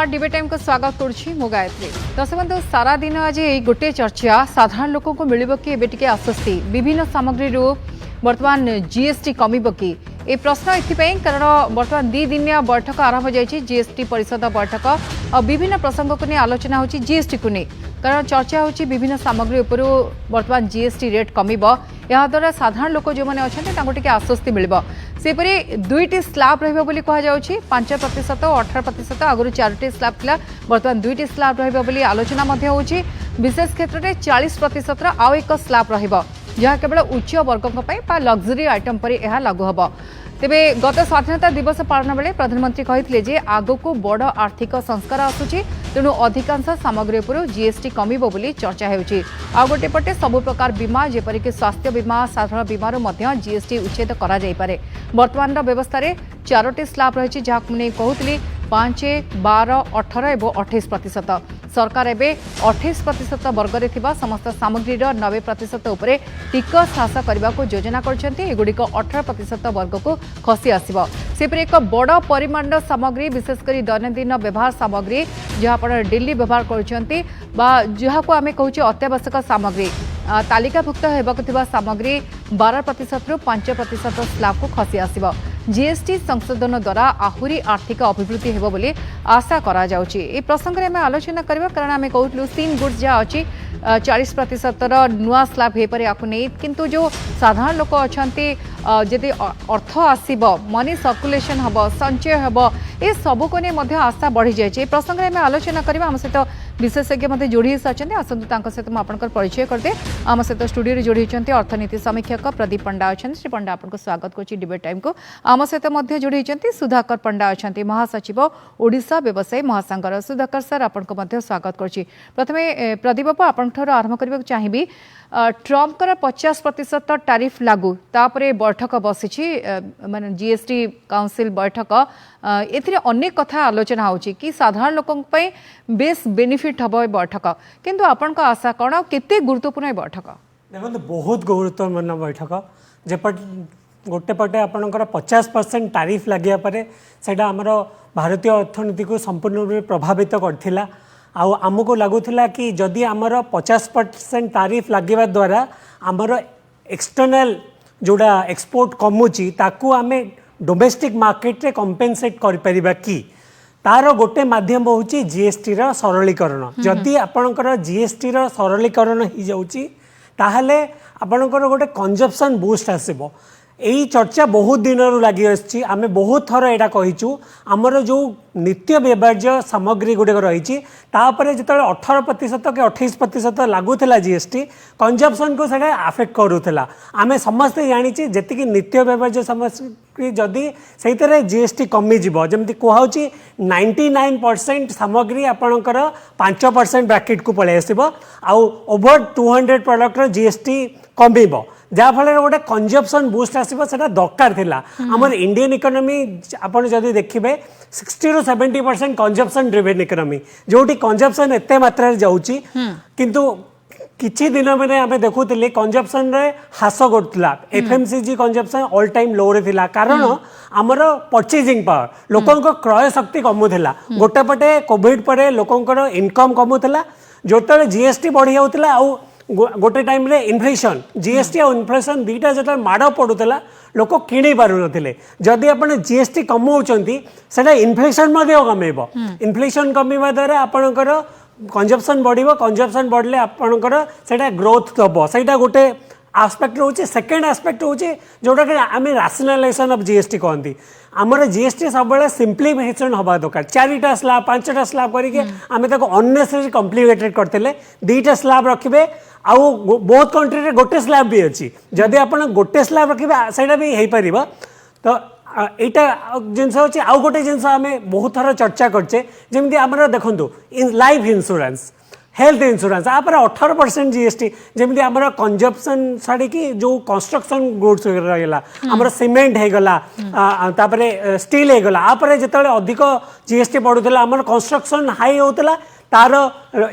नमस्कार debate time को स्वागत करुच्ची मु गायत्री। दर्शक बंधु सारा दिन आज ये गोटे चर्चा साधारण लोक को मिल कि एवं आश्वस्ति विभिन्न सामग्री बर्तमान जीएसटी कमिब कि ए प्रश्न एथपाई कारण बर्तमान 2 दिनिया बैठक आरंभ जाइए जीएसटी परिषद बैठक और विभिन्न प्रसंग को नहीं आलोचना होची जीएसटी को नहीं कारण चर्चा होची विभिन्न सामग्री उपर बर्तमान जीएसटी रेट कमिब या द्वारा साधारण लोक जो मैंने अच्छा आश्वस्ति मिल सेपरी 2टी स्लाब रही कहुच्छी 5% और 18% आगुरी 4टी स्लाब थिला बर्तमान 2टी स्लाब रही आलोचना होची विशेष क्षेत्र में 40% आउ एक स्लाब रहिबो जहाँ केवल उच्च वर्गों लग्जरी आइटम पर यह लागू हम तेबे गत स्वाधीनता दिवस पालन बेले प्रधानमंत्री कहते आगो को बड़ आर्थिक संस्कार आसूची तेणु अधिकांश सामग्री उपर जीएसटी कमिब बोली चर्चा होउची। आ गोटे पटे सबु प्रकार बीमा जेपरिक स्वास्थ्य बीमा साधारण बीमार मध्य जीएसटी उच्छेद करा जाई पारे। वर्तमान व्यवस्था रे 4टी स्लाब रही जहाँ नहीं कहूली 5, 12, 18 और 28%। सरकार एवं 28% वर्ग में समस्त सामग्री 90% उपरे टिकस ह्रास करने को योजना करगुड़िक 18% वर्ग को खसी आसव सेपरि एक बड़ परिमाण सामग्री विशेषकर दैनंदिन व्यवहार सामग्री जहाँ आप डेली व्यवहार कर आम कहूँ अत्यावश्यक सामग्री तालिकाभुक्त होगा सामग्री 12% रु 5% स्लाब को खसी आसव। जीएसटी संशोधन द्वारा आहुरी आर्थिक अभिवृद्धि हेबो बोली आशा करा जाउची। ए प्रसंग रे हमें आलोचना करबा कारण आमे कहउतलु सीन गुड्स जहाँ अच्छी 40% नुआ स्लाब हो पारे आपको नहीं किंतु जो साधारण लोक अछंती जदि अर्थ आसीब मनी सर्कुलेशन हम संचय हम ये सबू को नहीं आशा बढ़ी जाए। प्रसंग में आलोचना करबा आम सहित विशेषज्ञ मत जोड़ी सारी आसतु सहित मुझे परिचय करदे आम सहित स्टूडियो जोड़ी अर्थनीति समीक्षक प्रदीप पंडा अच्छा श्री पंडा आपको स्वागत करुच्ची डिबेट टाइम को। आम सहित जोड़ी सुधाकर पंडा अच्छा महासचिव ओडिशा व्यवसायी महासंघर सुधाकर सर आपको स्वागत करुच्ची। प्रथमे प्रदीप बाबू आपंठ आरंभ करने चाहिए ट्रम्प 50% टारिफ लागू तापरे बैठक बसी माने जीएसटी काउंसिल बैठक एथिरे अनेक कथा आलोचना होची कि साधारण लोकों पे बेस बेनिफिट हम बैठक किंतु आपण आशा कौन केते गुरुत्वपूर्ण बैठक देखो बहुत गुरुत्वपूर्ण बैठक जेपट गोटे पटे आपणकर 50% टारिफ लगे पर आमर भारतीय अर्थनीति को संपूर्ण रूप में प्रभावित करथिला आमको लगुला कि जदि आमर 50% टारिफ लगे द्वारा आमर एक्सटर्नल जोड़ा एक्सपोर्ट कमुची ताकू आमे डोमेस्टिक मार्केट रे कंपेनसेट कर कि तार गोटे माध्यम होची जीएसटी रा सरलीकरण। जदि आपणकर जीएसटी रा सरलीकरण हो जाउची ताहले आपणकर गोटे कंजप्शन बूस्ट आसीबो। यही चर्चा बहुत दिन लगी आसी आम बहुत थर यहाँ कहीचु आमर जो नित्य व्यवहार्य सामग्री गुड़िक रही जो 18% कि 28% लगुला जीएसटी कंजप्शन को आफेक्ट करूला। आम समस्ते जानी जी नित्य व्यवहार्य सामग्री जदि से जीएसटी कमिज जमी कहुच्छी 99% सामग्री आपणकर 5% ब्राकेट को पलि आस ओवर 200 प्रोडक्टर जीएसटी कमिब जहाँफल गोटे कंजप्शन बूस्ट आसो से दरकार थिला। आमर इंडियन इकोनॉमी आपड़ जदि देखिए 60 to 70% कंजप्शन ड्रिवेन इकोनॉमी जोटी कंजप्शन एते मात्रा जाउची किंतु किछि दिन में आम देखुले कंजप्शन रे ह्रास घटुला एफएमसीजी कंजप्शन ऑल टाइम लो रे थिला कारण आमर परचेजिंग पावर लोकों क्रय शक्ति कमुला गोटे पटे कोविड पर लोकों इनकम कमुला जो जीएसटी बढ़ी जाउतिला गोटे टाइम रे इन्फ्लेशन जीएसटी और इन्फ्लेशन दुईटा जो माड़ पड़ूला लोक किणी पार ना जदि आप जीएसटी कमाउंट से इन्फ्लेशन कमेब इन्फ्लेशन कमिवा द्वारा आपणकर कंजप्शन बढ़ कंजप्शन बढ़ले आपणकर से ग्रोथ दब से गोटे आस्पेक्ट रोचे। सेकेंड आस्पेक्ट होचे जोटा कि आम राशनलाइजेशन ऑफ जीएसटी कहती आमर जीएसटी सब सिंप्लीफिकेशन हवा दरकार 4टा स्लाब 5टा स्लाब करके आम अननेसेसरी कॉम्प्लिकेटेड करते 2टा स्लाब रखिए आउ बहुत कंट्री रे गोटे स्लाब भी अच्छी जदि आप गोटे स्लाब रखिए से भी हो पार तो यहाँ जिनस अच्छे आउ गोटे जिनस आम बहुत थर चर्चा करचे जमी आम देखूँ लाइफ इंश्योरेंस हेल्थ इंश्योरेंस आप 18% जीएसटी जमी आम कंजप्शन छाड़ी जो कंस्ट्रक्शन गुड्स रहा आम सीमेंट होगला स्टील होगला आप जो अधिक जीएसटी बढ़ूला आम कंस्ट्रक्शन हाई होता तार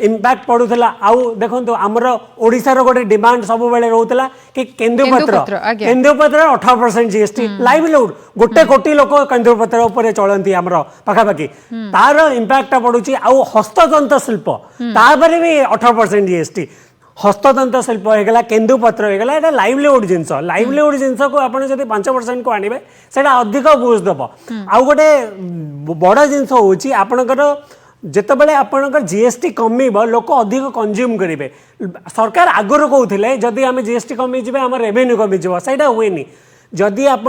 इम्पैक्ट पड़ूला आउ देखो आमर ओडिशार गोटे डिमांड सब बेले रोला कि केन्दुपत्र 18% जीएसटी लाइवलीहुड गोटे कोटी लोक केन्दुपत्र चलती आमर पाखापाखि तार इम्पैक्ट पड़ुची आउ हस्ततंत्र शिल्प तापर भी 18% जीएसटी हस्ततंत्र शिल्प होगा केन्दुपत्र होगा ये लाइवलीहुड जिनस को आप 5% को आने से अधिक बूस्ट दब आउ गोटे बड़ जिनस हूँ आपणकर जितेबाला आपणकर जीएसटी कमिब लोक अधिक कंज्यूम करेंगे सरकार आगुरी कहते जदि आम जीएसटी कमिजे आम रेवेन्यू कमिज से हुए जदि आप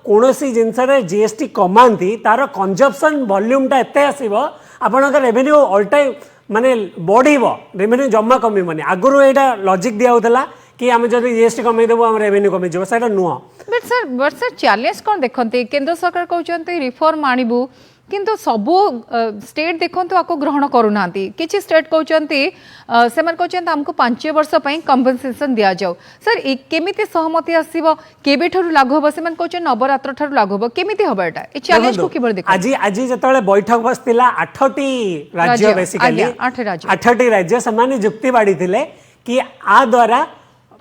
कौन जिनस जीएसटी कमाती तार कंजप्शन वॉल्यूमटा एत आसब आपणकर रेवेन्यू ऑल टाइम माने बढ़व रेवेन्यू जमा कमिबनी आगुरी यहाँ लॉजिक दिया कि आम जब जीएसटी कमेदेबू आम रेवेन्यू कमिज से नुह बट सर चैलेंज कौन देखते केंद्र सरकार कहते रिफॉर्म आणबू किंतु सबू स्टेट देखते आपको ग्रहण करूना किसी स्टेट कहते आमको 5 वर्ष कंपनसेशन दि जाऊ सर केमी सहमति आसव केबे लागू हम से कहते नवरात्र ठार लागू हम केमी हम ये चैलेंज को किबल देख आज आज जो बैठक बसला 8टी राज्य बेसिकली 8टी राज्य से जुक्ति बाड़ी कि आ द्वारा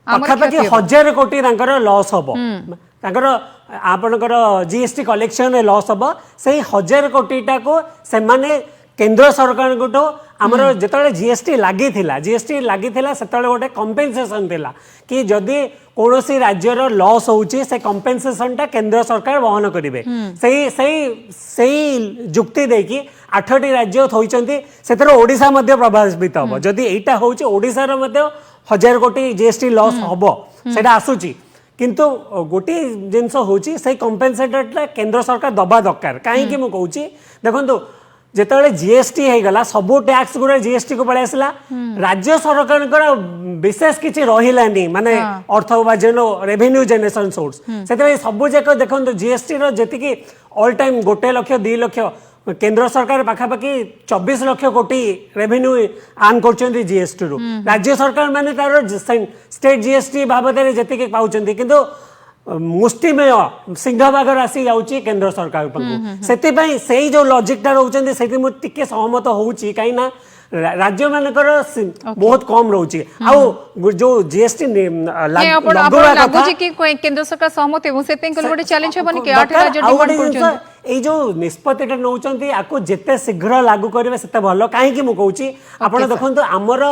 पाखापाखि 1000 कोटी लॉस हम आपणकर जीएसटी कलेक्शन लॉस हम से 1000 कोटीटा को से केंद्र सरकार को आमर जो जीएसटी लगी से गोटे कंपेनसेशन थिला कि जदि कौन सी राज्यर लॉस होउची से कंपेनसेशनटा केंद्र सरकार वहन करेंगे सही जुक्ति देकी 8टी राज्य होइचंती सेतर ओडिशा मध्य प्रभावित हम जदि एटा होउची ओडिशार मध्य 1000 कोटी जीएसटी लॉस हम सेटा आसुची किंतु गोटे जिनस हूँ से कंपेनसेटरटा केंद्र सरकार दबा दरकार कहीं मुझे कहूँ देखो जिते जीएसटी होगा सबू टैक्स गुड़ा जीएसटी को पड़े आसला राज्य सरकार विशेष किसी रही माने अर्थ उपार्जन रेवेन्यू जनरेशन सोर्स से सबू जाक देखो GST G all time 1 lakh 2 lakh केंद्र सरकार पाखापाखि 24 लाख कोटी रेवेन्यू आर्न कर जीएसटी रु राज्य सरकार माने तार स्टेट जीएसटी बाबद जी पाँच किंतु मुष्टिमेय सिंहभाग राशि जाऊँगी केंद्र सरकार पाखु से जो लॉजिकटा रोचे से टिके सहमत होउची कहीं राज्य मानकर बहुत कम रोचे आउ जो जीएसटी केंद्र सरकार सहमत गोटे चैलेंज हेबनी कि 8 राज्य डिमांड करछन এই जो निष्पत्तिटा नौचंती आको जेते शीघ्र लागू करेंगे सेते भलो कहीं मुझे आपड़ देखो आमर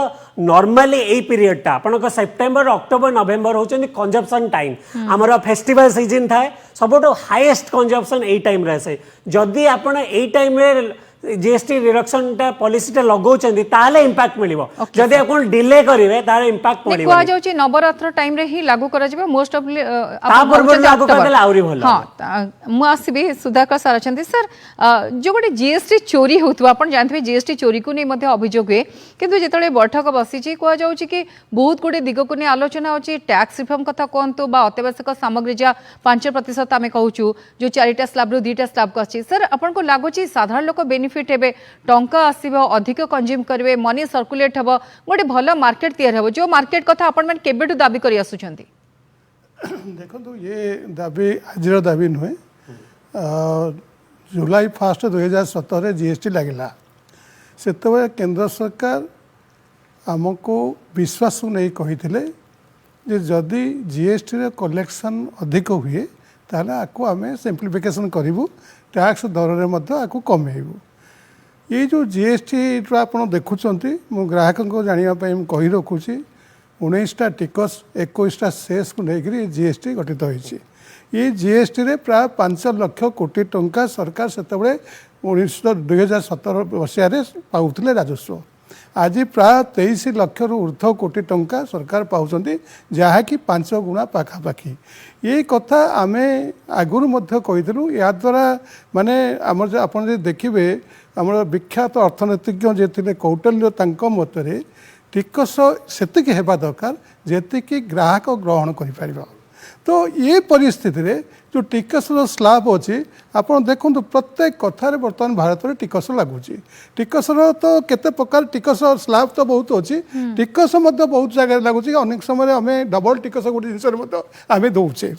नॉर्मली यही पीरियडटा आपन September October November होचंती consumption time आमर फेस्टिवल सीजन थाए सबुठ हाईएस्ट कंजप्शन यही टाइम रहे जदि आपन यही टाइम जीएसटी रिडक्शनटा पॉलिसीटा लगाउछंती ताले इंपैक्ट मिलिबो जदि आपण डिले करिवे तारे इंपैक्ट पड़िबो कोआ जाउची नवरात्र टाइम रे ही लागू करा जिबो मोस्ट ऑफ ता परबर लागू करदेला आउरी भलो हां मु आसीबे सुधाकर सर अछंती सर जो गोटे जीएसटी चोरी होतबा आपण जानथबे जीएसटी चोरी को नै मध्ये अभियोग हुए किंतु जेतळे बैठक बसिची कोआ जाउची कि बहुत गुडे दिग को नै आलोचना होची टैक्स रिफॉर्म कथा कोनतो बा अत्यावश्यक सामग्री जा 5% आमे कहूचू जो 4टा स्लैब रो 2टा स्लैब कछि सर आपण को लागोची साधारण लोक बेनिफिट हे टंका आसब अधिक कंज्यूम करेंगे मनी सर्कुलेट हम गोटे भल मार्केट तैयार हो जो मार्केट कथा आपण मैंने केबेठू दाबी करी आसुछंती देखो ये दाबी आज दाबी नुहे जुलाई 1 2017 जीएसटी लगिला से केंद्र सरकार आमको विश्वास नहीं कही जदि जीएसटी रे कलेक्शन अधिक हुए ताले आको आमे सिंप्लिफिकेशन करूँ टैक्स दर में कमेबू ये जो जीएसटी आप देखुंट मु ग्राहक को जानापी कही रखुची 19टा टिकस 21टा सेस को लेकर जीएसटी गठित होती ये जीएसटी रे प्राय 5 लाख कोटी टंका सरकार से 2017 मसीह पाऊले राजस्व आज प्राय 23 लाख ऊर्ध्व कोटी टंका सरकार पाँच जहाँकि 5 गुणा पाखापाखि ये कथा आमे आगुरी कहीलु या द्वारा माने आमर आप देखिए आमर विख्यात अर्थनीतिज्ञ जे थे कौटिल्य मतरे टिकस सेतिक हेबा दरकार जेतिकी ग्राहक ग्रहण करिपारिबा तो ये परिस्थिति रे जो टिकस स्लैब अच्छी आप देखो प्रत्येक कथार बर्तमान भारत में टिकस लगुच टिकस तो केते प्रकार टिकस स्लैब तो बहुत अच्छी टिकस बहुत जगह लगुच अनेक समय आम डबल टिकस गोटे जिनस आम दौचे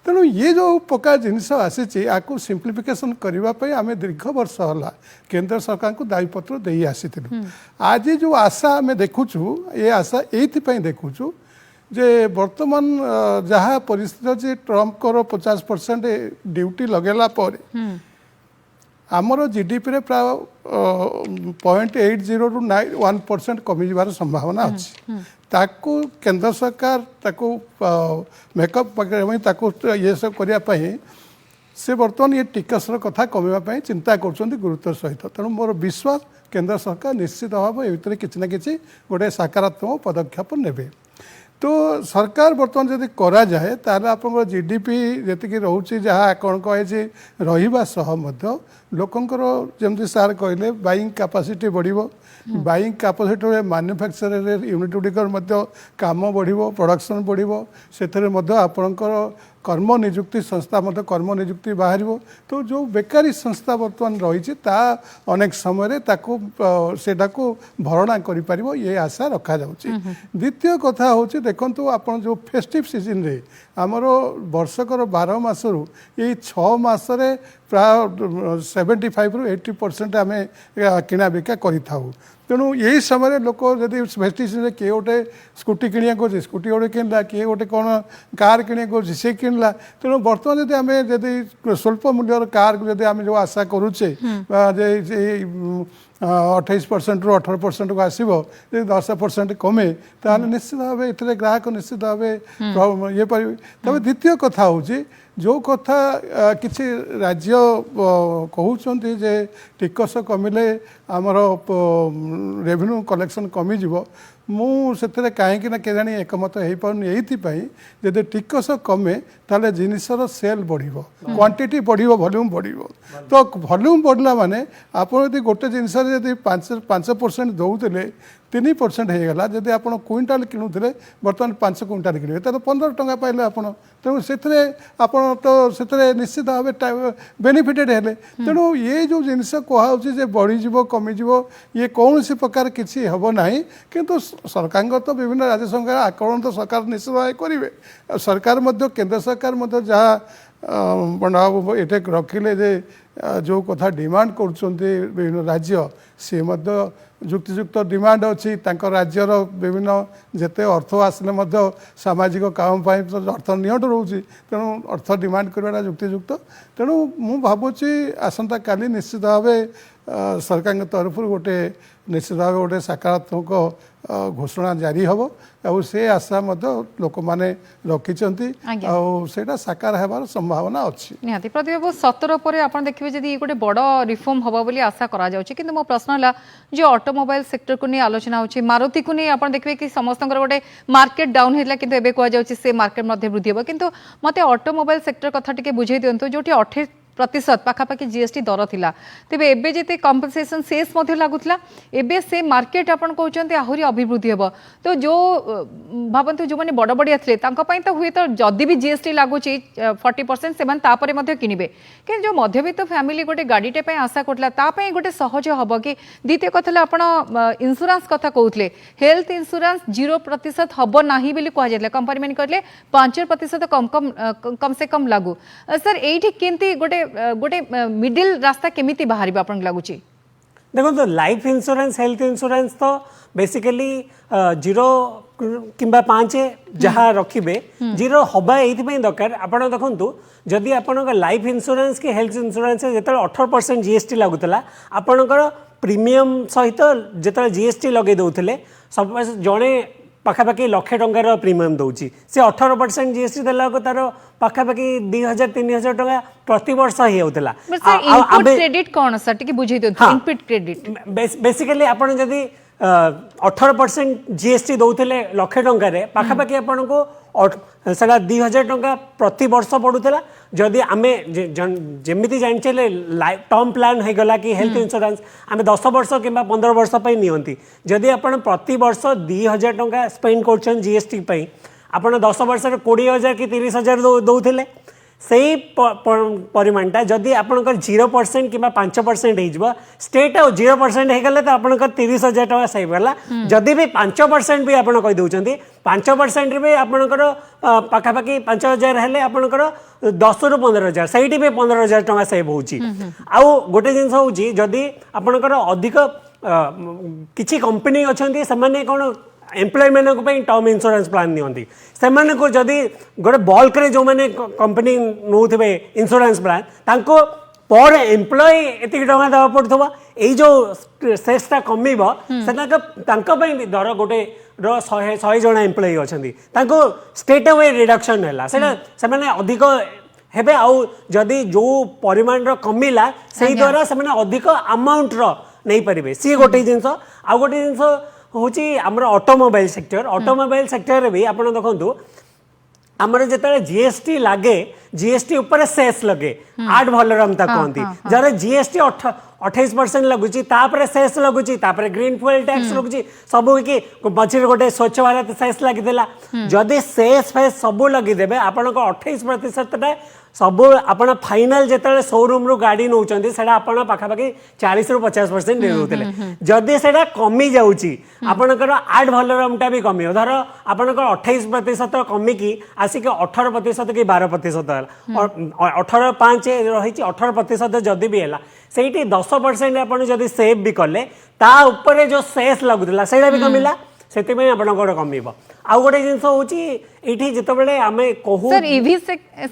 तेणु ये जो प्रकार जिनस आसी आपको सिंप्लिफिकेशन करने आम दीर्घ वर्ष है केंद्र सरकार को दायीपत्र दे आसी आज जो आशा आम देखुचु ये आशा ये देखुचु जे वर्तमान जहाँ परिस्थिति अच्छी ट्रम्प को 50% ड्यूटी लगेला पर आमर जीडीपी रे प्राय 0.80 ରୁ 1% कमिजार संभावना अच्छी ताकू केंद्र सरकार ताकू मेकअप ये सब करने से बर्तमान ये टिकसर कथा कमेवाई चिंता कर गुरुत्व सहित तेणु मोर विश्वास केंद्र सरकार निश्चित भाव ये किसी ना कि गोटे सकारात्मक पदक्षेप नेबे तो सरकार बर्तमान जब करा जाए ताले आपन जीडीपी जी रोचे जहाँ कौन कहे रहा लोकंर जमती सार कहले बाइंग कैपेसिटी बढ़िबो बाइंग कैपेसिटी मैन्युफैक्चर यूनिट गुड़िकर काम बढ़िबो प्रोडक्शन बढ़िबो सेथरे मध्य आपणकर कर्म निजुक्ति संस्था कर्म निजुक्ति बाहर तो जो बेकारी संस्था बर्तमान रही अनेक समय सेटाको भरणा कर ये आशा रखा जाउची द्वितीय कथा हूँ देखु आप जो फेस्टिव सीजन रे आमर वर्षकर 12 मासरू ये 6 मासरे प्राय 75 ରୁ 80% आम किना बिका करूँ तेणु यही समय लोक जदि फेस्टिव किए गोटे स्कूटी किणा कर स्कूटी गोटे किनला किए गोटे कौन कार किणा कर सी किनला तेणु बर्तमान जब आम जदि स्वल्प मूल्यर कार जदि आम जो आशा करुचे 28% ରୁ 18% को आसो 10% कमे ताल निश्चित भाव ये ग्राहक निश्चित भाव ये तब द्वितीय कथा हूँ जो कथा किसी राज्य कहते जे टिकस कमिले आमर रेवेन्यू कलेक्शन कमिज मुझे कहीं केजाणी एकमत हो पार यदि टिकस कमे ताले जिनसर सेल बढ़ क्वांटिटी बढ़ वॉल्यूम बढ़ तो वॉल्यूम बढ़ला माने आप गोटे जिनस 5% दौले 3% होगा जदि आप क्विंटाल किणुते बर्तमान 5 क्विंटाल किणवे तो 15 टंका पाइले आप तेणु से तो निश्चित भाव बेनिफिटेड है तेणु ये जो जिनस कहुचे बढ़ीज कमिज ये कौन सी प्रकार किसी हम ना किंतु सरकार तो विभिन्न राज्य सरकार आकलन तो सरकार निश्चित भाव करेंगे सरकार केंद्र सरकार जहाँ बंडाबाबू ये रखिले जे जो कथा डिमांड कर राज्य सी युक्तियुक्त डिमांड अच्छी राज्यर विभिन्न जिते अर्थ आसले सामाजिक काम अर्थ निहट रोचे तेणु अर्थ डिमांड करवाटा युक्तियुक्त तेणु मु भावुची आसंता काली निश्चित भाव सरकार तरफ गोटे निश्चित भाव गोटे सकारात्मक घोषणा जारी हम और से आशा लोक मैंने रखिंट साकार होबार संभावना अच्छी निहाती प्रतिभा 17 पर आप देखिए जब गोटे बड़ रिफॉर्म हम बोली आशा करा जाउछि किंतु मो प्रश्न है जो ऑटोमोबाइल सेक्टर को नहीं आलोचना होछि मारुति को नहीं आप देखिए कि समस्त गोटे मार्केट डाउन होता किंतु एबे कह जाउछि से मार्केट मध्ये वृद्धि हो किंतु मते ऑटोमोबाइल सेक्टर कथा टिके बुझे दियंतु जोटी 28% पाखापाखि जीएसटी दर थिला तेबे एबे जेते कंपनसेशन सेस मध्ये लागुतला एबे से मार्केट आपण कहउचंती आहुरी अभिवृद्धि हेबो तो जो भाबंतु जो माने बड़ बड़िया थिले तांको पई तो हुए तो जदी भी जीएसटी लागुची 40% सेमान तापरे मध्ये किनिबे कि जो मध्यवित्त फैमिली गोटे गाडीटे पई आशा करतला ता पई गोटे सहज हबो कि द्वितीय कथले आपण इंश्योरेंस कथा कहउतले हेल्थ इंश्योरेंस 0% हबो नाही बिली कह जायले कंपनी मन करले 5% कम से कम लागू सर एठी केंती गोटे मिडिल रास्ता केमिति बाहर आपन लागुची देखो तो लाइफ इंश्योरेंस हेल्थ इंश्योरेंस तो बेसिकली 0 किंबा 5 जहाँ रखिबे 0 हवा ये दरकार आपड़ देखु जदि आपण लाइफ इंश्योरेंस कि हेल्थ इंश्योरेंस जो 18% जीएसटी लगुला आपणकर प्रीमियम सहित जो जीएसटी लगे दौले सब जड़े पाखापाखि 1 लाख टंकार प्रीमियम दौची से 18% जीएसटी देला तार पाखापाखि 2000-3000 टंका प्रति वर्ष ही होता इनपुट क्रेडिट कौन सर टी बुझे इनपुट क्रेडिट बेसिकली आपण जदि 18% जीएसटी दौले 1 लाख टंकार पाखापाखि आपण को सारा 2000 टंका प्रति वर्ष पड़ूला जदि आम जमी जानचे टर्म प्लान हो गला कि हेल्थ इंश्योरेंस आम 10 वर्ष कि 15 वर्ष नियंती जदि आप प्रति वर्ष 2000 टंका स्पेंड कर जीएसटी आप 10 वर्ष 20,000 कि 30,000 दौले सेही परिमाणटा जदि आपंकर 0% कि 5% हो स्टेट आ 0% हो गले तो आपंकर 30,000 टका सेव गला जदि भी 5% भी आपन कहि दउचंती 5% भी आपंकर पाखापाखि 5,000 हेले आपंकर 10 ରୁ 15,000 सहीटी भी 15,000 टका सेव होउची आउ गोटे जिंस होउची जदि आपंकर अधिक किछि कंपनी अछंती समान कोन एम्प्लॉय मानक टर्म इंश्योरेंस प्लान नियंती सेमाने को जदि गोटे बल्क रे जो माने कंपनी नौथिबे इंश्योरेंस प्लान तांको पर एम्प्लॉय एति टका दवा पड़थबा एई जो सेस्टा कमीबो सेना तांको पई धर गोटे 100 जण एम्प्लॉय अछंती तांको स्टेट अवे रिडक्शन हैला सेना सेमाने अधिक हेबे आउ जदि जो परिमाण रो कमीला सेही द्वारा सेमाने अधिक अमाउंट रो नै परिबे सी गोटे जिंस आ गोटे जिंस होची हमर ऑटोमोबाइल सेक्टर रे भी आपण देखंतु हमर जेतले जीएसटी लागे जीएसटी ऊपर सेस लगे आठ भलराम ता कहंती जरे जीएसटी 28% लगुची तापर सेस लगुची तापर ग्रीन फ्यूल टैक्स लगुची सब की बचिर गोटे स्वच्छ भारत सेस लागि देला जदि सेस फेस सब लगी देबे आपण को 28% टा सब आपण फाइनल जेतले शोरूम रो गाड़ी नौचंती सेडा आपण पाखापाखि 40 ରୁ 50% दे दोतले जदि सेडा कमी जाउची आपणकर 8 भलरामटा भी कमी धर आपणकर 28% कमी की आसी के 18% की 12% 18.5 रही 18% जदि भी हैला सेठी 10% आपण जदि सेव भी कले ता ऊपर जो सेस लागुतला सेडा भी कमिला सेति में आपणकर कमीबो आ गोटे जिंस होची एठी जेतबेले आमे कहू सर ईवी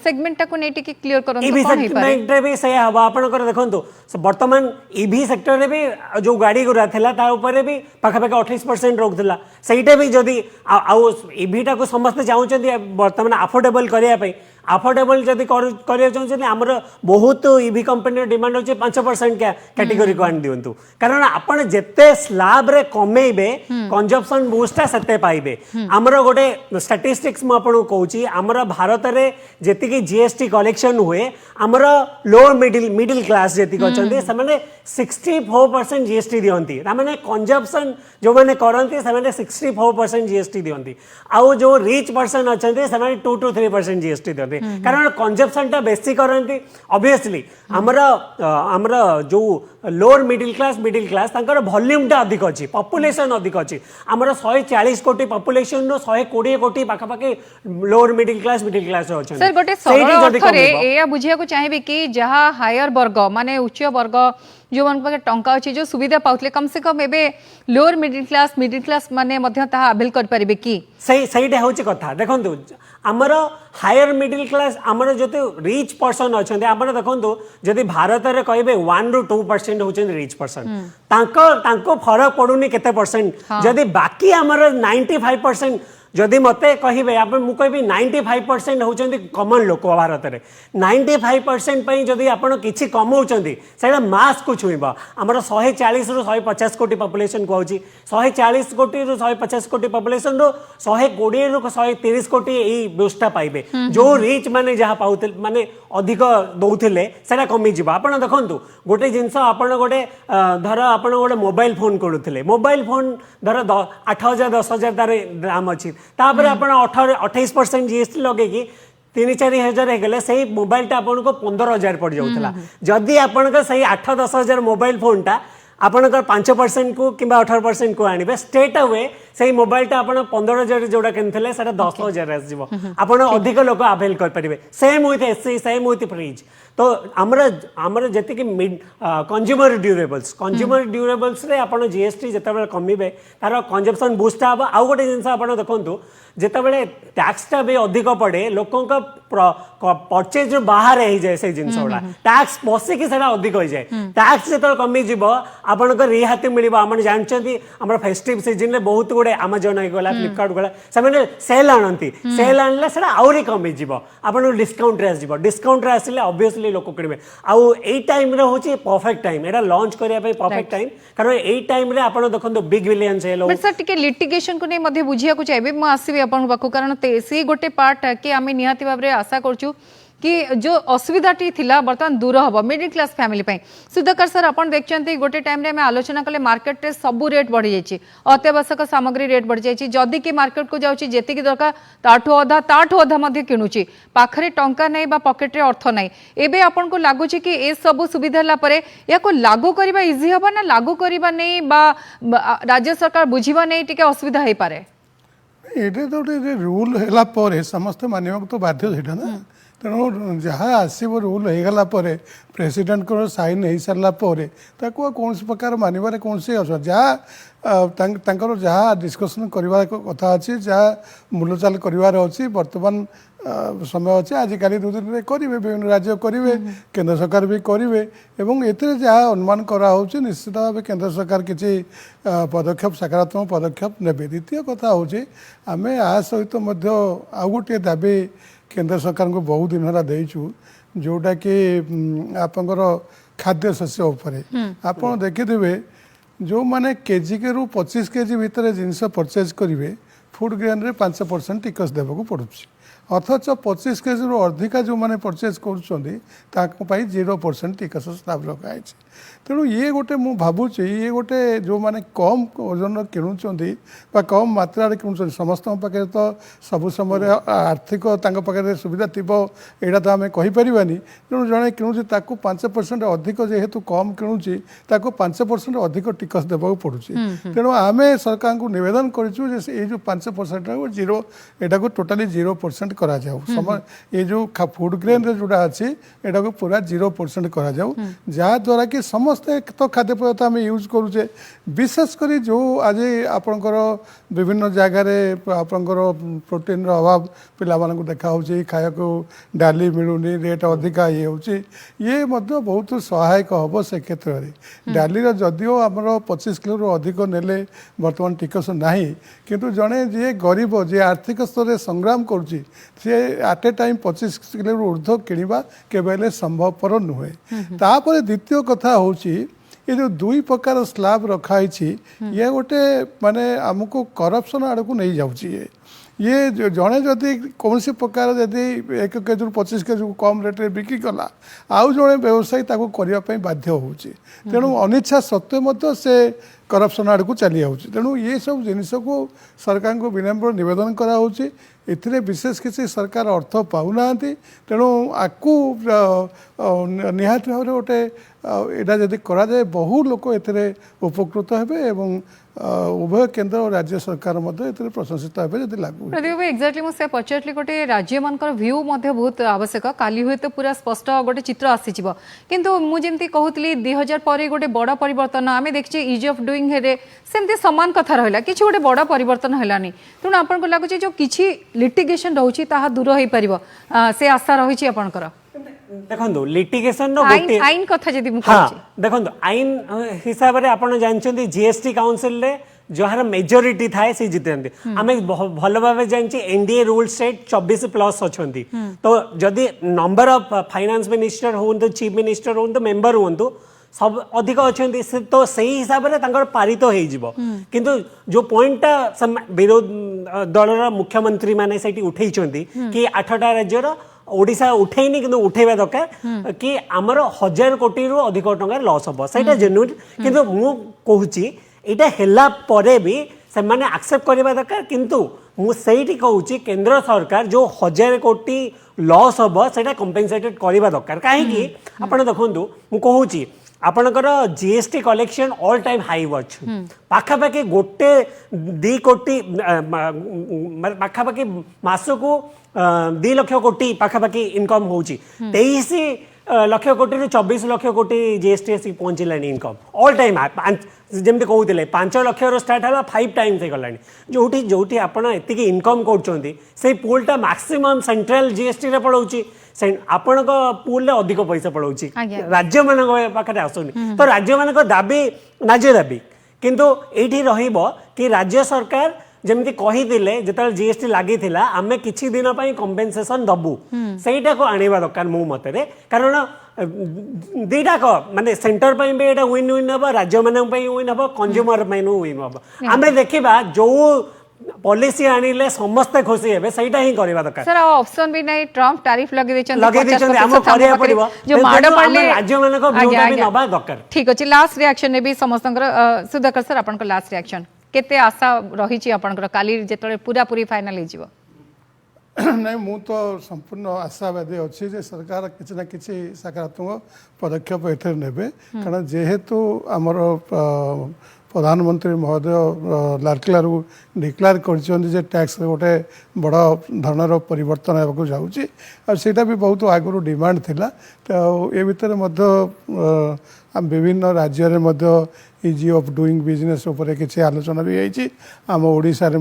सेगमेंट को नेटी की क्लियर करन ईवी सेगमेंट रे भी से हवा आपणकर देखंतु वर्तमान ईवी सेक्टर रे भी जो गाड़ी गुरा थिला ता ऊपर भी पाखापाखि 28% रोकथिला सेइटे भी जदि आउ ईवी टा को समस्त चाहउछथि वर्तमान अफोर्डेबल करिया पई अफोर्डेबल जदि करिया चाहउछथि हमर बहुत ईवी कंपनी डिमांड होचे 5% कैटेगरी को आन दियंतु कारण आपण जेते स्लैब रे कमेइबे कंजम्पशन बूस्टा सेते पाइबे हमर गोटे स्टैटिस्टिक्स म आपन कहूची हमर भारत रे जेति की जीएसटी कलेक्शन हुए हमर लोअर मिडिल क्लास जेति कहचंदी से माने 64% जीएसटी दियंती ता माने कंजम्पशन जो माने करंती से माने 64% जीएसटी दियंती आउ जो रिच पर्सन अछंती से माने 2 to 3% जीएसटी दियंती कारण कंजम्पशन टा बेसी करंती ऑब्वियसली हमर जो लोअर मिडिल क्लास तांकर वॉल्यूम टा अधिक अछि पॉपुलेशन अधिक अछि हमर 140 कोटी पॉपुलेशन नो 120 कोटी पाखापाखि लोअर मिडिल क्लास अछि सर गोटे सरल अर्थ रे एया बुझिया को चाहिबे कि जहा हायर वर्ग माने उच्च वर्ग जो मन पाके टंका अछि जो सुविधा पाउतले कम से कम एबे लोअर मिडिल क्लास माने मध्य ता अवेल कर परिबे कि सही होची कथा देखंतु हमर हायर मिडिल क्लास हमर जते रिच पर्सन अछंते हमर देखंतु जदि भारत रे कहबे 1 ରୁ 2% होचन रिच पर्सन तांको फरक पडुनी केते परसेंट जदि बाकी हमर 95% जदि मते कहिबे आपण मु कहबी 95% होचंती कॉमन लोक भारत रे 95% पई जदि आपण किछि कमौचंती सेडा मास को छुइबा हमर 140 ରୁ 150 कोटी पॉपुलेशन को होची 140 कोटी ରୁ 150 कोटी पॉपुलेशन रो 120 ରୁ 130 कोटी एई व्यवस्था पाइबे जो रिच माने जहा पाउते माने अधिक दउथिले सेडा कमी जिबा आपण देखंतु गोटे जिंस आपण गोटे धर आपण गोटे मोबाइल फोन करूथिले मोबाइल फोन धर 8,000 10,000 तारे दाम अछि तापर आपण 28% जीएसटी लगे कि 3-4 हजार हेगले सही मोबाइल टा आपन को 15,000 पड़ जाउथला जदि आपन को सही 8-10 हजार मोबाइल फोन टा आपनकर 5% को कि 18% को आनिबे स्टेट अवे सही मोबाइल टा आपण 15,000 जोड़ा किनथले सेटा 10,000 आसीबो आपण अधिक लोक अवेल कर परिबे same with AC same with fridge तो हमर जति कि कंज्यूमर ड्यूरेबल्स रे आपण जीएसटी जेतबेले कमिबे तार कंजम्पशन बूस्ट हबो आ गोटे जिंस आपण देखंतु जेतबेले टैक्स टा भी अधिक पड़े लोकों का परचेज बाहर हो जाए से जिंस गुड़ा टैक्स बसी कि सेटा अधिक हो जाए टैक्स जेतबेले कमी जिवो आपण को रिहाती मिलिबो आपण जानचंती हमर फेस्टिव सीजन रे बहुत गुडे अमेजन हो गला फ्लिपकार्ट गला से माने सेल आनंती सेल आनले सेटा आउरी कमी जिवो आपण डिस्काउंट रे आसीबो डिस्काउंट रे आसीले ऑब्वियसली लोक किनबे आउ एई टाइम रे होची परफेक्ट टाइम एरा लॉन्च करिया पे परफेक्ट टाइम कारण एई टाइम रे आपण देखंतो big billion sale but sir टिके लिटिगेशन को नै मध्ये बुझिया को चाहिबे म आसीबे आपण बाकू कारण ते सी गोटे पार्ट कि आमे निहाती भाबरे आशा करछु कि जो असुविधाटी थिला बर्तमान दूर हम मिडिल क्लास फैमिली पे सुधाकर सर आप देखते गोटे टाइम आम आलोचना कले मार्केट रे सब रेट बढ़ी जाइए अत्यावश्यक सामग्री रेट बढ़ी जाइए जदि कि मार्केट को जाऊँगी जी दरकार ताठू अधा किणुची पाखरे टंका नहीं बा पकेट रे अर्थ नहीं एबे आपन को लागुची कि ए सब सुविधा ला परे या को लागू करबा इजी हबा ना लागू करबा नहीं बा राज्य सरकार बुझीबा नहीं टिके असुविधा हे पारे ये तो रूल है समस्त मानवा तो बाध्य सेटा ना तेणु जहाँ आसब रूल हो गला प्रेसिडेंट को साइन हो सारापर कौन प्रकार मानवर कौन जहाँ जहाँ डिस्कसन करने कथा अच्छी जहाँ मूलचाल करार अच्छी बर्तमान समय अच्छे आजिकल 2 दिन में करेंगे विभिन्न राज्य करेंगे केंद्र सरकार भी करेंगे एवं ये जहाँ अनुमान कराऊँ निश्चित भाव केंद्र सरकार किसी पदक्षेप सकारात्मक पदक्षेप ने द्वितीय कथा हूँ आम आ सहित आउ गोटे दाबी केंद्र सरकार को बहुत दिन है देचु जोटा कि आपंकर खाद्य शस्य उपरे आप देखिथे जो माने केजी के रू 25 केजी भितर जिनस परचेज करेंगे फूड ग्रेन रे 5% टिकस देवाक पड़ुँ अथच 25 केजी रू अधिका जो मैंने परचेज कर 0% टिकस स्लाब रखाई तेणु ये गोटे मु भावुची ये गोटे जो मैंने कम ओजन किणुंट कम मात्रा किणुंट समस्त पाखे तो सब समय आर्थिक पाखे सुविधा थी यहाँ तो आम कहीपरानी तेणु जड़े किणुची 5% अधिक जेहेतु कम किणुची 5% अधिक टिकस देवाक पड़ू तेणु आम सरकार को निवेदन करूँ ये जो 5% जीरो यहाँ को टोटाली 0% करा जाऊ समय ये जो फूड ग्रेन रे जोड़ा अच्छी यहाँ को पूरा 0% करा जाऊ जहाँद्वारा कि समस्ते तो खाद्य पदार्थ आम यूज करुचे विशेषकर जो आज आपणकर विभिन्न जगार आपणकर प्रोटीन अभाव पिला देखा खाया को डाली मिलूनी रेट अधिका ये होची ये बहुत सहायक हम से क्षेत्र में डाली जदिओ आमर 25 किलो अधिक नेले बर्तमान टिकस नाही किंतु जड़े जी गरीब जी आर्थिक स्तर में संग्राम करुच्ची एट ए टाइम 25 किलो ऊर्ध्व किणवा केवल संभवपर नुहे तापर द्वितीय कथा हूँ ये जो 2 प्रकार स्लाब रखाई ये गोटे माने आमको करप्शन आड़ को नहीं जाऊँगी ये जड़े जदि कौन प्रकार जदि 1 केजी 25 केजी कम रेट में बिकिगला आउ जड़े व्यवसायी करने बाध्य हो तेणु अनिच्छा सत्वे से करप्शन आड़ को चली जाऊँगी तेणु ये सब जिनस को सरकार को विनम्र निवेदन कराऊँगी एथिरे विशेष किसी सरकार अर्थ पाऊना तेणु आपको निहाती भाव गोटे यहाँ जदि करा जाए बहु लोक एथिरे उपकृत हेबे एवं उभय केंद्र और राज्य सरकार प्रशंसित हे जब लागू प्रदीप भाई एक्जाक्टली मुझे पचारि गोटे राज्य मान भ्यू बहुत आवश्यक काली हुए तो पूरा स्पष्ट गोटे चित्र आसीज किंतु मुझे कहूली 2000 पर गोटे बड़ परिवर्तन आम देखिए इज ऑफ डुइंग हेरे सेमती समान कथा रहा कि गोटे बड़ परिवर्तन है तेणु आपको लगुच जो किसी लिटिगेशन रोचे दूर हो पार से आशा रही आपंकर देखो लिटिगेशन आईन कथा जदि देखो आईन हिसाब से आप जानते जीएसटी काउंसिल रे जहाँ मेजोरिटी थाए से जीतते आम भल भाव जानी एनडीए रूल स्टेट 24+ अच्छा तो जदि नंबर ऑफ फाइनेंस मिनिस्टर हूँ चीफ मिनिस्टर हूँ मेंबर हूँ सब अधिक अच्छा तो सही हिसाब से पारित हो किंतु जो पॉइंटा विरोध दलर मुख्यमंत्री माने सेठी उठे कि 8टा राज्यर ओडिशा उठेनी कि उठेबा दरकार कि आमर 1000 कोटी रु अधिक टंका लॉस हम सहीटा जेन्युइन किंतु मु कहूची एटा हेला परे भी से माने एक्सेप्ट करबा दरकार किंतु मु सेठी कहूची केंद्र सरकार जो 1000 कोटी लॉस हम सेटा कंपेंसेटेड करबा दरकार काहे कि आपण देखंतु मु कहूची आपणकर GST collection all time high अच्छी पाखापाखि गोटे 2 कोटी पाखापाखि मासको 2 लाख कोटी पाखापाखि इनकम हो 23 लाख कोटी 24 लाख कोटी जीएसटी आसी पहुँचलानी इनकम ऑल टाइम जमी कहते 5 लाख स्टार्ट है 5 टाइम्स गला जोटी जोटी आपड़ एति इनकम कर पुलटा मैक्सिमम सेंट्रल जीएसटी पड़ोची आपण पुल अधिक पैसा पड़ोची राज्य मान आसुनी तो राज्य मान दाबी न्याय दाबी किंतु ये कि राज्य सरकार जमी कही जो जीएसटी लगी आम किसी दिन कंपेनसेशन दबू सहीटा को आने दरकार मो मतरे कारण दीटाक माने सेंटर भी विन विन हम राज्य मान विन हम कंज्यूमर विन हम आम देखा जो पॉलिसी आनिले समस्ते खुशी हेबे सहीटा ही करबा दरकार सर ऑप्शन भी नहीं ट्रम्प टैरिफ लगे लगे देछन हम करिया पड़िबो जो माड़ पड़ले राज्य मानको व्यूटा भी नबा दरकार ठीक अछि लास्ट रिएक्शन ने भी समस्तंकर सुधाकर सर आपन को लास्ट रिएक्शन केते आशा रही छी आपन को काली जेतले पूरा पूरी फाइनल हे जीवो नहीं मु तो संपूर्ण आशावादी अच्छी जे सरकार किसी ना किसी सकारात्मक पदक्षेप एथे नेबे कारण जेहेतु आमर प्रधानमंत्री महोदय लालकिलारू डिक्लेयर कर टैक्स गोटे बड़ धरणर परिवर्तन होगा जाऊँगी और सेटा भी बहुत आगु डिमांड थिला तो ये भितर विभिन्न राज्य में इजी ऑफ डूइंग बिजनेस उपर किसी आलोचना भी होती आम ओडिशा रे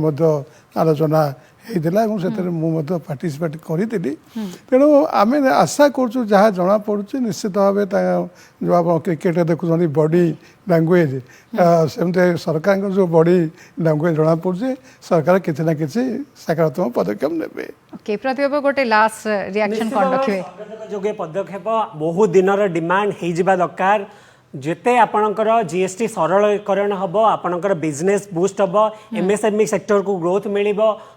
आलोचना होता मुझे पार्टिसिपेट करी तेणु आम आशा करूँ जहाँ जना पड़ू निश्चित भाव जो आप क्रिकेट देखुं बॉडी लैंग्वेज सेमती सरकार जो बॉडी लैंग्वेज जना पड़े सरकार किसी ना किसी सकारात्मक पदक्षेप ने ओके प्रतिभा गोटे लास्ट रिएक्शन कोन रखिबे जोगे पदक्षेप बहुत दिनर डिमांड हो जिबा दरकार जेते आपणकर जीएसटी सरलीकरण हम आपणकर बिजनेस बूस्ट हम एमएसएमई सेक्टर को ग्रोथ मिल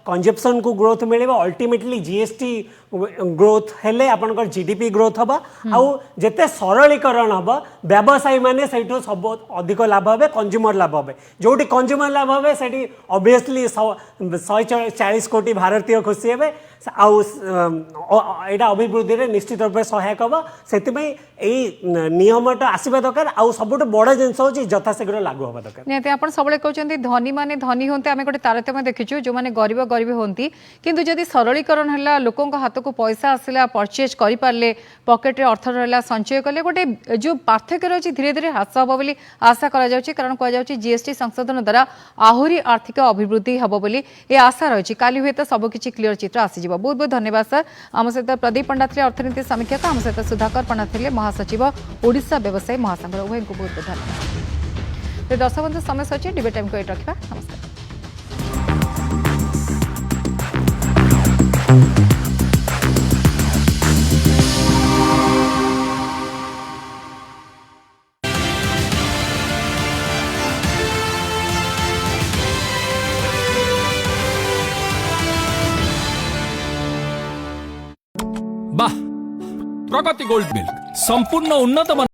कंजप्शन को ग्रोथ मिल अल्टीमेटली जीएसटी ग्रोथ हेले आपणकर जीडीपी ग्रोथ हम आउ जेते सरलीकरण हम व्यवसायी माने सेठो सब अधिक लाभ हे कंज्यूमर लाभ हे जोटी कंज्यूमर लाभ हे सेठी ऑब्वियसली 140 कोटी भारतीय खुशी हे आउ एटा अभिवृद्धि रे निश्चित रूप से सहायक हम से नियमटा आसवा दरकार आउ सबुठ बड़ जिनस हो यथाशीघ्र लागू हवा दरकार निहते आपण सबले कहउचंती धनी माने धनी होंते आमे गोटे तारतम्य देखिछु जो माने गरीब गरीब होंती किंतु जदि सरलीकरण हला लोकन हाथ को पैसा आसिला परचेज करि पारले पॉकेट रे अर्थ रहला संचय कले गोटे जो पार्थक्य रहछि धीरे धीरे ह्रास हबो बोली आशा करा जाउछि कारण कह जाउछि जीएसटी संशोधन द्वारा आहुरी आर्थिक अभिवृद्धि हबो बोली ए आशा रहिछि काली हुए तो सब किछि क्लियर चित्र आसी जिवो बहुत बहुत धन्यवाद सर आम सहित प्रदीप पंडा थे अर्थनीति समीक्षक आम सहित सुधाकर पंडा थे महासचिव ओडिशा व्यवसायी महासंघ उभय को बहुत बहुत धन्यवाद तो दर्शक बंधु समय सचिव डिबेट टाइम को एट रखा नमस्कार प्रगति गोल्ड मिल्क संपूर्ण उन्नत